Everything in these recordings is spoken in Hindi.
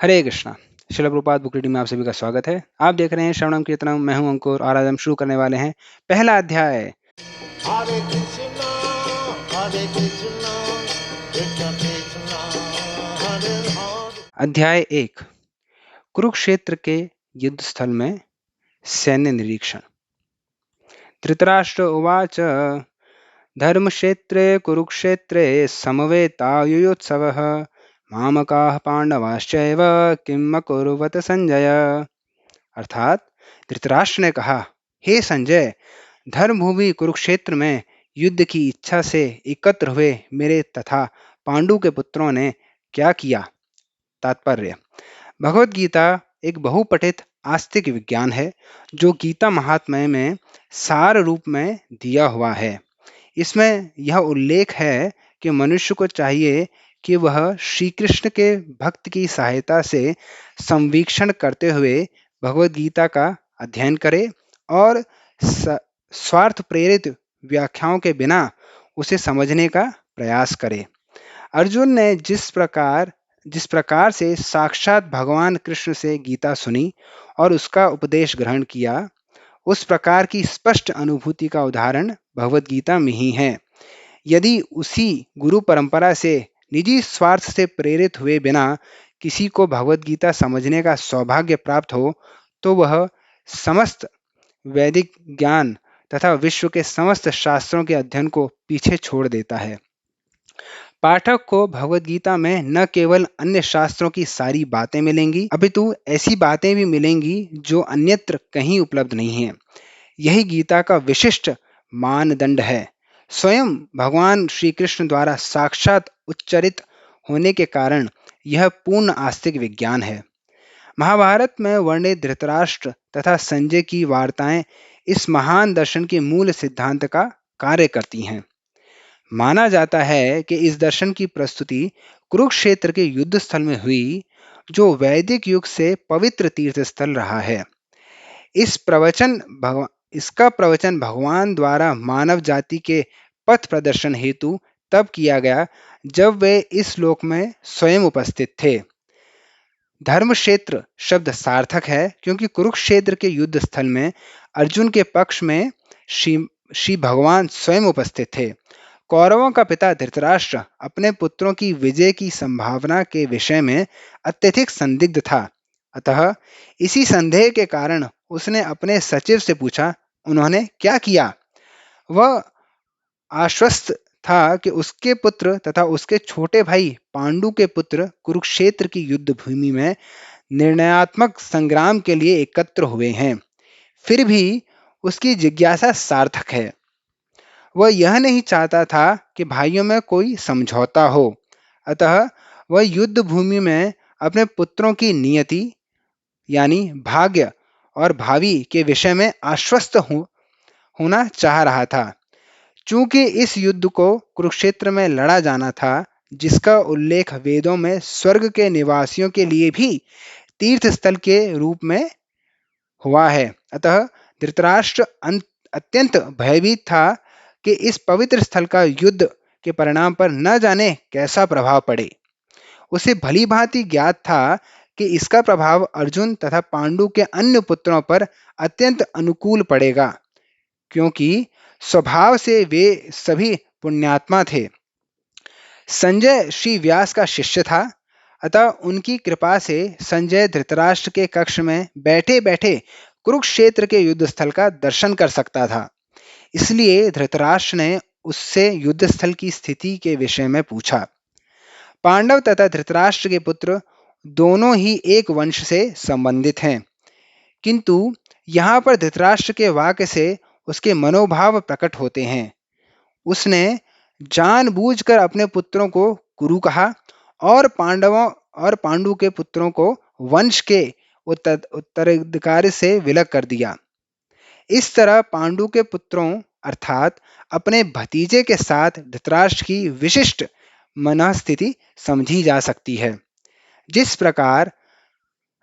हरे कृष्णा। शिल प्रभुपाद बुक रीडिंग में आप सभी का स्वागत है। आप देख रहे हैं श्रवणम कीर्तनम। मैं हूं अंकुर और आज हम शुरू करने वाले हैं पहला अध्याय। हरे कृष्णा कृष्ण कृष्ण हरे हरे। अध्याय 1, कुरुक्षेत्र के युद्ध स्थल में सैन्य निरीक्षण। धृतराष्ट्र उवाच धर्मक्षेत्रे कुरुक्षेत्रे समवेतायुयोत्सवः मामकाः पांडवाश्चैव किम अकुर्वत संजय। अर्थात धृतराष्ट्र ने कहा, हे संजय, धर्मभूमि कुरुक्षेत्र में युद्ध की इच्छा से एकत्र हुए मेरे तथा पांडु के पुत्रों ने क्या किया। तात्पर्य: भगवत गीता एक बहुपठित आस्तिक विज्ञान है जो गीता महात्म्य में सार रूप में दिया हुआ है। इसमें यह उल्लेख है कि मनुष्य को चाहिए कि वह श्री कृष्ण के भक्त की सहायता से संवीक्षण करते हुए भगवत गीता का अध्ययन करे और स्वार्थ प्रेरित व्याख्याओं के बिना उसे समझने का प्रयास करे। अर्जुन ने जिस प्रकार से साक्षात भगवान कृष्ण से गीता सुनी और उसका उपदेश ग्रहण किया, उस प्रकार की स्पष्ट अनुभूति का उदाहरण भगवत गीता में ही है। यदि उसी गुरु परंपरा से निजी स्वार्थ से प्रेरित हुए बिना किसी को भगवत गीता समझने का सौभाग्य प्राप्त हो, तो वह समस्त वैदिक ज्ञान तथा विश्व के समस्त शास्त्रों के अध्ययन को पीछे छोड़ देता है। पाठक को भगवत गीता में न केवल अन्य शास्त्रों की सारी बातें मिलेंगी, अपितु ऐसी बातें भी मिलेंगी जो अन्यत्र कहीं उपलब्ध नहीं है। यही गीता का विशिष्ट मानदंड है। स्वयं भगवान श्री कृष्ण द्वारा साक्षात उच्चरित होने के कारण यह पूर्ण आस्तिक विज्ञान है। महाभारत में वर्णित धृतराष्ट्र तथा संजय की वार्ताएं इस महान दर्शन के मूल सिद्धांत का कार्य करती हैं। माना जाता है कि इस दर्शन की प्रस्तुति कुरुक्षेत्र के युद्ध स्थल में हुई, जो वैदिक युग से पवित्र तीर्थ स्थल रहा है। इसका प्रवचन भगवान द्वारा मानव जाति के पथ प्रदर्शन हेतु तब किया गया जब वे इस लोक में स्वयं उपस्थित थे। धर्मक्षेत्र शब्द सार्थक है क्योंकि कुरुक्षेत्र के युद्ध स्थल में अर्जुन के पक्ष में श्री भगवान स्वयं उपस्थित थे। कौरवों का पिता धृतराष्ट्र अपने पुत्रों की विजय की संभावना के विषय में अत्यधिक संदिग्ध था। अतः इसी संदेह के कारण उसने अपने सचिव से पूछा, उन्होंने क्या किया। वह आश्वस्त था कि उसके पुत्र तथा उसके छोटे भाई पांडु के पुत्र कुरुक्षेत्र की युद्ध भूमि में निर्णयात्मक संग्राम के लिए एकत्र हुए हैं। फिर भी उसकी जिज्ञासा सार्थक है। वह यह नहीं चाहता था कि भाइयों में कोई समझौता हो। अतः वह युद्ध भूमि में अपने पुत्रों की नियति यानी भाग्य और भावी के विषय में आश्वस्त होना चाह रहा था। चूंकि इस युद्ध को कुरुक्षेत्र में लड़ा जाना था, जिसका उल्लेख वेदों में स्वर्ग के निवासियों के लिए भी तीर्थ स्थल के रूप में हुआ है, अतः धृतराष्ट्र अत्यंत भयभीत था कि इस पवित्र स्थल का युद्ध के परिणाम पर न जाने कैसा प्रभाव पड़े। उसे भली भांति ज्ञात था कि इसका प्रभाव अर्जुन तथा पांडु के अन्य पुत्रों पर अत्यंत अनुकूल पड़ेगा, क्योंकि स्वभाव से वे सभी पुण्यात्मा थे। संजय श्री व्यास का शिष्य था, अतः उनकी कृपा से संजय धृतराष्ट्र के कक्ष में बैठे बैठे कुरुक्षेत्र के युद्ध स्थल का दर्शन कर सकता था। इसलिए धृतराष्ट्र ने उससे युद्ध स्थल की स्थिति के विषय में पूछा। पांडव तथा धृतराष्ट्र के पुत्र दोनों ही एक वंश से संबंधित हैं, किंतु यहाँ पर धृतराष्ट्र के वाक्य से उसके मनोभाव प्रकट होते हैं। उसने जानबूझकर अपने पुत्रों को कुरु कहा और पांडु के पुत्रों को वंश के उत्तराधिकारी से विलग कर दिया। इस तरह पांडु के पुत्रों अर्थात अपने भतीजे के साथ धृतराष्ट्र की विशिष्ट मनःस्थिति समझी जा सकती है। जिस प्रकार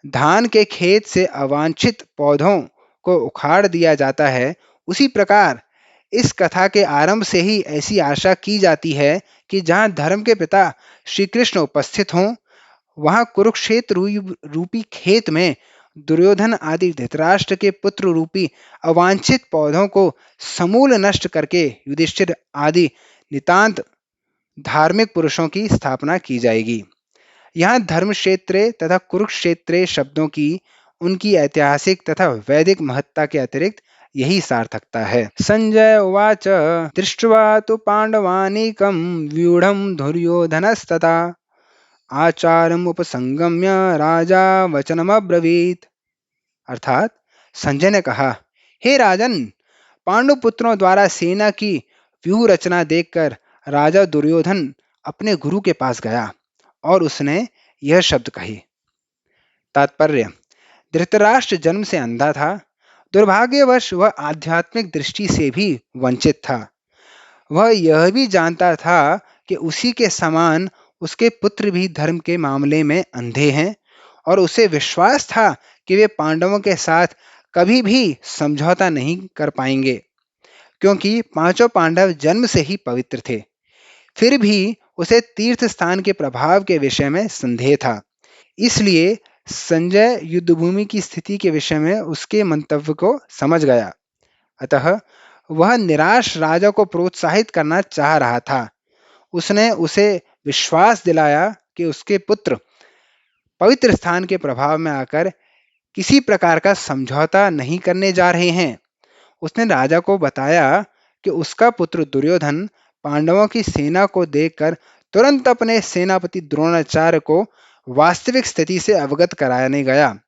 धान के खेत से अवांछित पौधों को उखाड़ दिया जाता है, उसी प्रकार इस कथा के आरंभ से ही ऐसी आशा की जाती है कि जहाँ धर्म के पिता श्री कृष्ण उपस्थित हों, वहां कुरुक्षेत्र रूपी खेत में दुर्योधन आदि धृतराष्ट्र के पुत्र रूपी अवांछित पौधों को समूल नष्ट करके युधिष्ठिर आदि नितांत धार्मिक पुरुषों की स्थापना की जाएगी। यहाँ धर्मक्षेत्रे तथा कुरुक्षेत्रे शब्दों की उनकी ऐतिहासिक तथा वैदिक महत्ता के अतिरिक्त यही सार्थकता है। संजय उवाच दृष्ट्वा तु पांडवानीकं व्यूढ़ं दुर्योधनस्तथा आचारम उपसंगम्य राजा वचनमब्रवीत। अर्थात संजय ने कहा, हे राजन, पांडु पुत्रों द्वारा सेना की व्यूह रचना देखकर राजा दुर्योधन अपने गुरु के पास गया और उसने यह शब्द कहे। तात्पर्य: धृतराष्ट्र जन्म से अंधा था। दुर्भाग्यवश वह आध्यात्मिक दृष्टि से भी वंचित था। वह यह भी जानता था कि उसी के समान उसके पुत्र भी धर्म के मामले में अंधे हैं और उसे विश्वास था कि वे पांडवों के साथ कभी भी समझौता नहीं कर पाएंगे, क्योंकि पांचों पांडव जन्म से ही पवित्र थे। फिर भी उसे तीर्थ स्थान के प्रभाव के विषय में संदेह था। इसलिए संजय युद्धभूमि की स्थिति के विषय में उसके मंतव्य को समझ गया। अतः वह निराश राजा को प्रोत्साहित करना चाह रहा था। उसने उसे विश्वास दिलाया कि उसके पुत्र पवित्र स्थान के प्रभाव में आकर किसी प्रकार का समझौता नहीं करने जा रहे हैं। उसने राजा को बताया कि उसका पुत्र दुर्योधन पांडवों की सेना को देखकर तुरंत अपने सेनापति द्रोणाचार्य को वास्तविक स्थिति से अवगत कराने गया।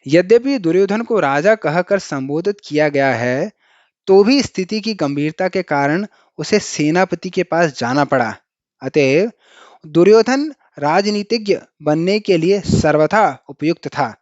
यद्यपि दुर्योधन को राजा कहकर संबोधित किया गया है, तो भी स्थिति की गंभीरता के कारण उसे सेनापति के पास जाना पड़ा। अतएव दुर्योधन राजनीतिज्ञ बनने के लिए सर्वथा उपयुक्त था,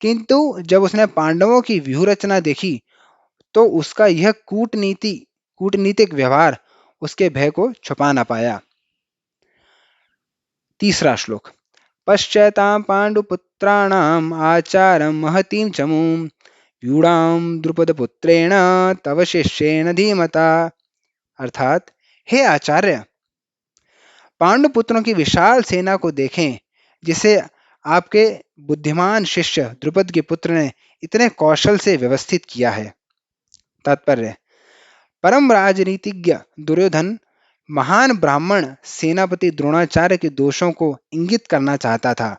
किंतु जब उसने पांडवों की व्यूह रचना देखी तो उसका यह कूटनीतिक व्यवहार उसके भय को छुपा न पाया। तीसरा श्लोक। पश्चैतां पांडुपुत्राणाम आचारम महतीं चमूं व्यूढ़ां द्रुपदपुत्रेण तव शिष्येन धीमता। अर्थात, हे आचार्य, पांडुपुत्रों की विशाल सेना को देखें, जिसे आपके बुद्धिमान शिष्य द्रुपद के पुत्र ने इतने कौशल से व्यवस्थित किया है। तात्पर्य: परम राजनीतिज्ञ दुर्योधन महान ब्राह्मण सेनापति द्रोणाचार्य के दोषों को इंगित करना चाहता था।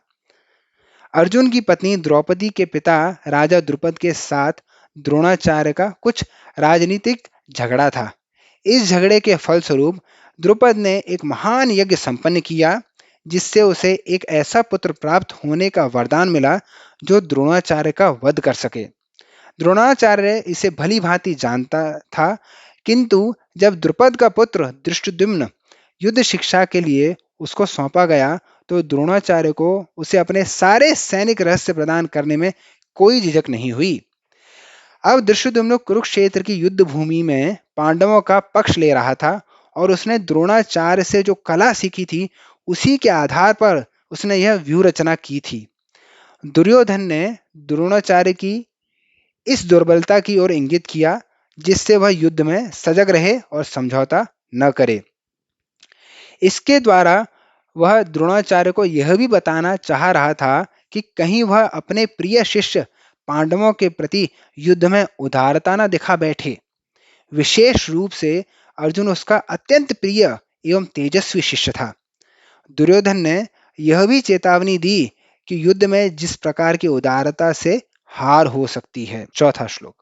अर्जुन की पत्नी द्रौपदी के पिता राजा द्रुपद के साथ द्रोणाचार्य का कुछ राजनीतिक झगड़ा था। इस झगड़े के फलस्वरूप द्रुपद ने एक महान यज्ञ संपन्न किया, जिससे उसे एक ऐसा पुत्र प्राप्त होने का वरदान मिला जो द्रोणाचार्य का वध कर सके। द्रोणाचार्य इसे भली भांति जानता था, किंतु जब द्रुपद का पुत्र धृष्टद्युम्न युद्ध शिक्षा के लिए उसको सौंपा गया, तो द्रोणाचार्य को उसे अपने सारे सैनिक रहस्य प्रदान करने में कोई झिझक नहीं हुई। अब धृष्टद्युम्न कुरुक्षेत्र की युद्ध भूमि में पांडवों का पक्ष ले रहा था और उसने द्रोणाचार्य से जो कला सीखी थी, उसी के आधार पर उसने यह व्यूह रचना की थी। दुर्योधन ने द्रोणाचार्य की इस दुर्बलता की ओर इंगित किया, जिससे वह युद्ध में सजग रहे और समझौता न करे। इसके द्वारा वह द्रोणाचार्य को यह भी बताना चाह रहा था कि कहीं वह अपने प्रिय शिष्य पांडवों के प्रति युद्ध में उदारता न दिखा बैठे। विशेष रूप से अर्जुन उसका अत्यंत प्रिय एवं तेजस्वी शिष्य था। दुर्योधन ने यह भी चेतावनी दी कि युद्ध में जिस प्रकार की उदारता से हार हो सकती है। चौथा श्लोक।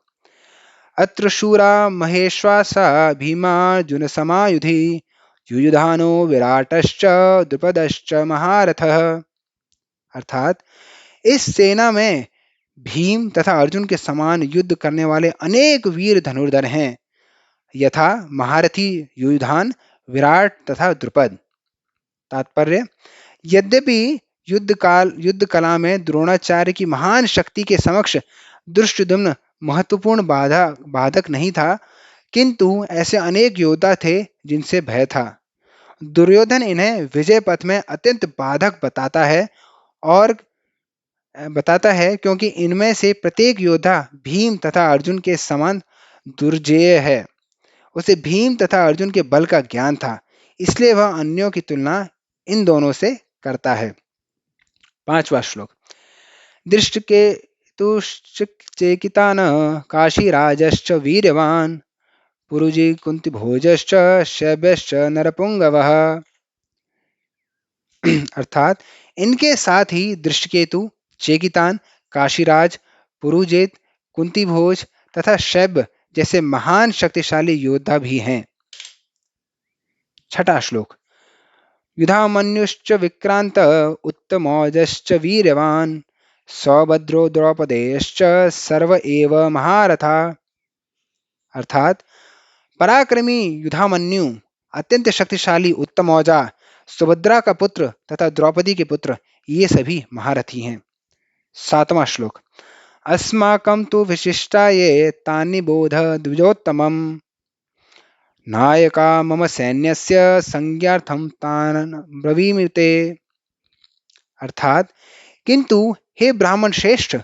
अत्र शूरा महेश्वासा भीमार्जुन समायुधि युयुधानो विराटश्च द्रुपदश्च महारथः। अर्थात, इस सेना में भीम तथा अर्जुन के समान युद्ध करने वाले अनेक वीर धनुर्धर हैं, यथा महारथी युयुधान, विराट तथा द्रुपद। तात्पर्य: यद्यपि युद्ध कला में द्रोणाचार्य की महान शक्ति के समक्ष धृष्टद्युम्न महत्वपूर्ण बाधक नहीं था, किंतु ऐसे अनेक योद्धा थे जिनसे भय था। दुर्योधन इन्हें विजय पथ में अत्यंत बाधक बताता है क्योंकि इनमें से प्रत्येक योद्धा भीम तथा अर्जुन के समान दुर्जेय है। उसे भीम तथा अर्जुन के बल का ज्ञान था, इसलिए वह अन्यों की तुलना इन दोनों से करता है। 5वां श्लोक। दृष्टकेतुश्चेकितान काशीराजश्च वीर्यवान् पुरुजी कुंतीभोजश्च शैब्यश्च नरपुंगवः। अर्थात इनके साथ ही दृष्टकेतु, चेकितान, काशीराज, पुरुजेत, कुंतीभोज तथा शैब्य जैसे महान शक्तिशाली योद्धा भी हैं। 6वां श्लोक। युधामन्युश्च विक्रांत उत्तमौजश्च वीर्यवान् सौभद्रो द्रौपदेयश्च सर्व एव महारथा। अर्थात पराक्रमी युधामन्यु, अत्यंत शक्तिशाली उत्तमौजा, सुभद्रा का पुत्र तथा द्रौपदी के पुत्र, ये सभी महारथी हैं। 7वां श्लोक। अस्माकं तु विशिष्टाये तानि बोध द्विजोत्तमम् नायका मम सैन्यस्य संज्ञार्थं तान् ब्रवीमि ते। अर्थात किंतु हे ब्राह्मण श्रेष्ठ,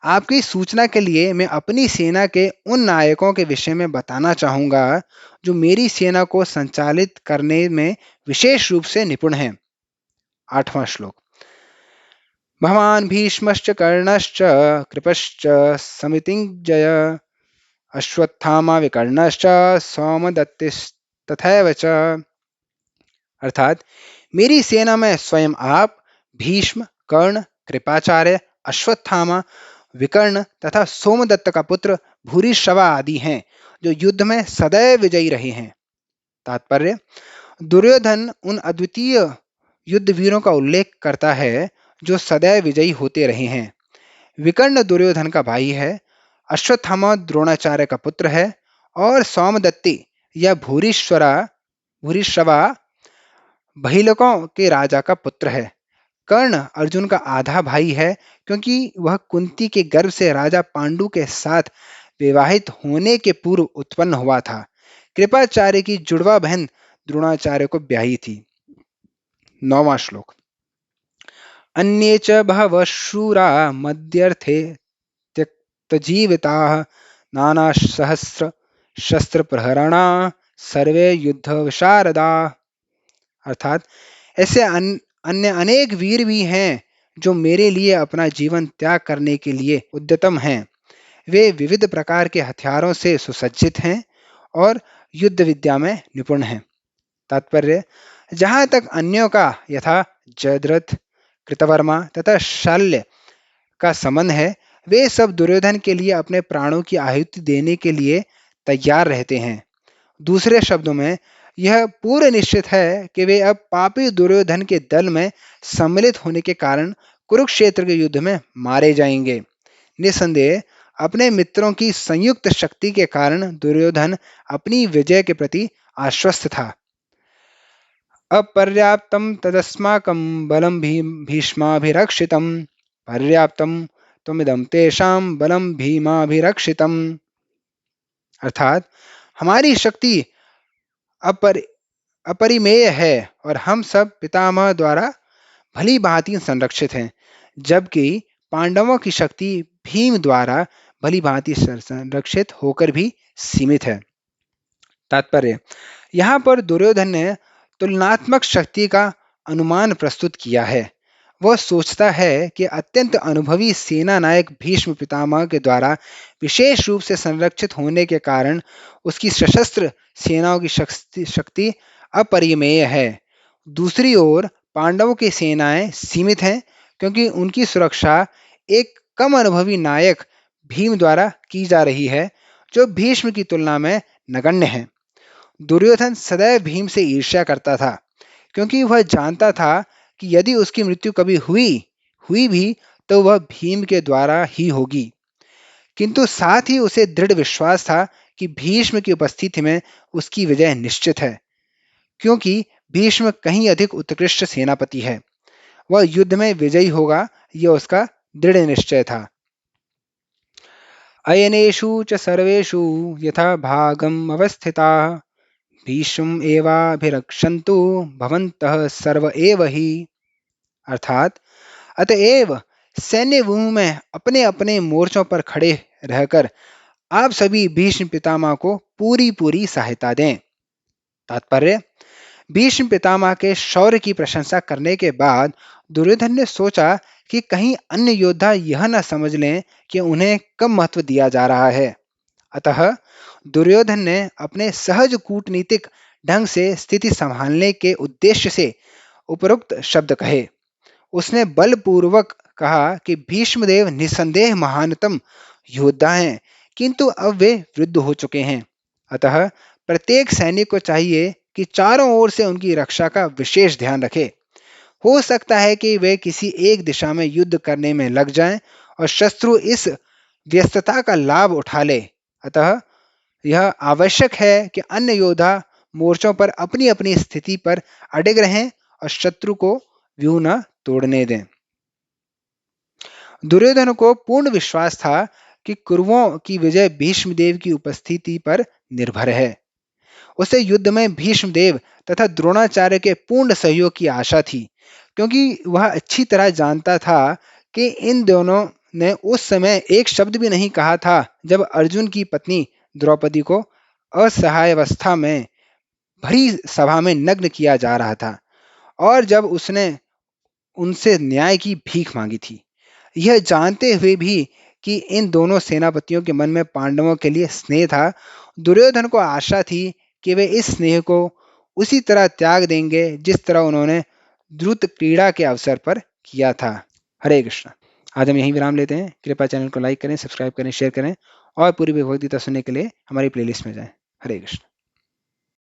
आपकी सूचना के लिए मैं अपनी सेना के उन नायकों के विषय में बताना चाहूंगा जो मेरी सेना को संचालित करने में विशेष रूप से निपुण हैं। 8वां श्लोक। भवान् भीष्मश्च कर्णश्च कृपश्च समितिञ्जय अश्वत्थामा विकर्णश्च सौमदत्तिस्तथैव च। अर्थात मेरी सेना में स्वयं आप, भीष्म, कर्ण, कृपाचार्य, अश्वत्थामा, विकर्ण तथा सोमदत्त का पुत्र भूरिश्रवा आदि हैं जो युद्ध में सदैव विजयी रहे हैं। तात्पर्य, दुर्योधन उन अद्वितीय युद्ध वीरों का उल्लेख करता है जो सदैव विजयी होते रहे हैं। विकर्ण दुर्योधन का भाई है, अश्वत्थामा द्रोणाचार्य का पुत्र है और सौमदत्ती या भूरिश्रवा बहिलकों के राजा का पुत्र है। कर्ण अर्जुन का आधा भाई है क्योंकि वह कुंती के गर्भ से राजा पांडु के साथ विवाहित होने के पूर्व उत्पन्न हुआ था। कृपाचार्य की जुड़वा बहन द्रोणाचार्य को ब्याही थी। 9वां श्लोक। अन्ये च बहवः शूरा मध्यर्थे त्यक्तजीविताः नानासहस्र शस्त्र प्रहरणा सर्वे युद्ध विशारदा। अर्थात ऐसे अन्य अनेक वीर भी हैं जो मेरे लिए अपना जीवन त्याग करने के लिए उद्यतम हैं। वे विविध प्रकार के हथियारों से सुसज्जित हैं और युद्ध विद्या में निपुण हैं। तात्पर्य, जहाँ तक अन्यों का यथा जयद्रथ, कृतवर्मा तथा शल्य का संबंध है, वे सब दुर्योधन के लिए अपने प्राणों की आहुति देने के लिए तैयार रहते हैं। दूसरे शब्दों में यह पूर्ण निश्चित है कि वे अब पापी दुर्योधन के दल में सम्मिलित होने के कारण कुरुक्षेत्र के युद्ध में मारे जाएंगे। निसंदेह अपने मित्रों की संयुक्त शक्ति के कारण दुर्योधन अपनी विजय के प्रति आश्वस्त था। अपर्याप्तं तदस्माकं बलं भीष्माभिरक्षितं पर्याप्तं त्वमिदं तेषां बलं भीमाभिरक्षितम्। अर्थात हमारी शक्ति अपरिमेय है और हम सब पितामह द्वारा भली भांति संरक्षित हैं, जबकि पांडवों की शक्ति भीम द्वारा भली भांति संरक्षित होकर भी सीमित है। तात्पर्य, यहाँ पर दुर्योधन ने तुलनात्मक शक्ति का अनुमान प्रस्तुत किया है। वह सोचता है कि अत्यंत अनुभवी सेना नायक भीष्म पितामह के द्वारा विशेष रूप से संरक्षित होने के कारण उसकी सशस्त्र सेनाओं की शक्ति अपरिमेय है। दूसरी ओर पांडवों की सेनाएं सीमित हैं क्योंकि उनकी सुरक्षा एक कम अनुभवी नायक भीम द्वारा की जा रही है जो भीष्म की तुलना में नगण्य है। दुर्योधन सदैव भीम से ईर्ष्या करता था क्योंकि वह जानता था कि यदि उसकी मृत्यु कभी हुई भी तो वह भीम के द्वारा ही होगी, किंतु साथ ही उसे दृढ़ विश्वास था कि भीष्म की उपस्थिति में उसकी विजय निश्चित है, क्योंकि भीष्म कहीं अधिक उत्कृष्ट सेनापति है। वह युद्ध में विजयी होगा, यह उसका दृढ़ निश्चय था। अयनेषु च सर्वेषु यथा भागम अवस्थिताः भीष्म एवाभिरक्षन्तु भवन्तः सर्व एव ही। अर्थात अतएव सैन्य भूमि में अपने अपने मोर्चों पर खड़े रहकर आप सभी भीष्म पितामह को पूरी सहायता दें। तात्पर्य, भीष्म पितामह के शौर्य की प्रशंसा करने के बाद दुर्योधन ने सोचा कि कहीं अन्य योद्धा यह न समझ लें कि उन्हें कम महत्व दिया जा रहा है। अतः दुर्योधन ने अपने सहज कूटनीतिक ढंग से स्थिति संभालने के उद्देश्य से उपरोक्त शब्द कहे। उसने बलपूर्वक कहा कि भीष्मदेव निसंदेह महानतम योद्धा हैं, किंतु अब वे वृद्ध हो चुके हैं। अतः प्रत्येक सैनिक को चाहिए कि चारों ओर से उनकी रक्षा का विशेष ध्यान रखे। हो सकता है कि वे किसी एक दिशा में युद्ध करने में लग जाएं और शत्रु इस व्यस्तता का लाभ उठा ले। अतः यह आवश्यक है कि अन्य योद्धा मोर्चों पर अपनी अपनी स्थिति पर अडिग रहें और शत्रु को व्यूह न तोड़ने दें। दुर्योधन को पूर्ण विश्वास था कि कौरवों की विजय भीष्मदेव की उपस्थिति पर निर्भर है। उसे युद्ध में भीष्मदेव तथा द्रोणाचार्य के पूर्ण सहयोग की आशा थी, क्योंकि वह अच्छी तरह जानता था कि इन दोनों ने उस समय एक शब्द भी नहीं कहा था जब अर्जुन की पत्नी द्रौपदी को असहायावस्था में भरी सभा में नग्न किया जा रहा था और जब उसने उनसे न्याय की भीख मांगी थी। यह जानते हुए भी कि इन दोनों सेनापतियों के मन में पांडवों के लिए स्नेह था, दुर्योधन को आशा थी कि वे इस स्नेह को उसी तरह त्याग देंगे जिस तरह उन्होंने द्रुत क्रीड़ा के अवसर पर किया था। हरे कृष्ण। आज हम यहीं विराम लेते हैं। कृपया चैनल को लाइक करें, सब्सक्राइब करें, शेयर करें और पूरी भगवद गीता सुनने के लिए हमारी प्लेलिस्ट में जाएं। हरे कृष्ण।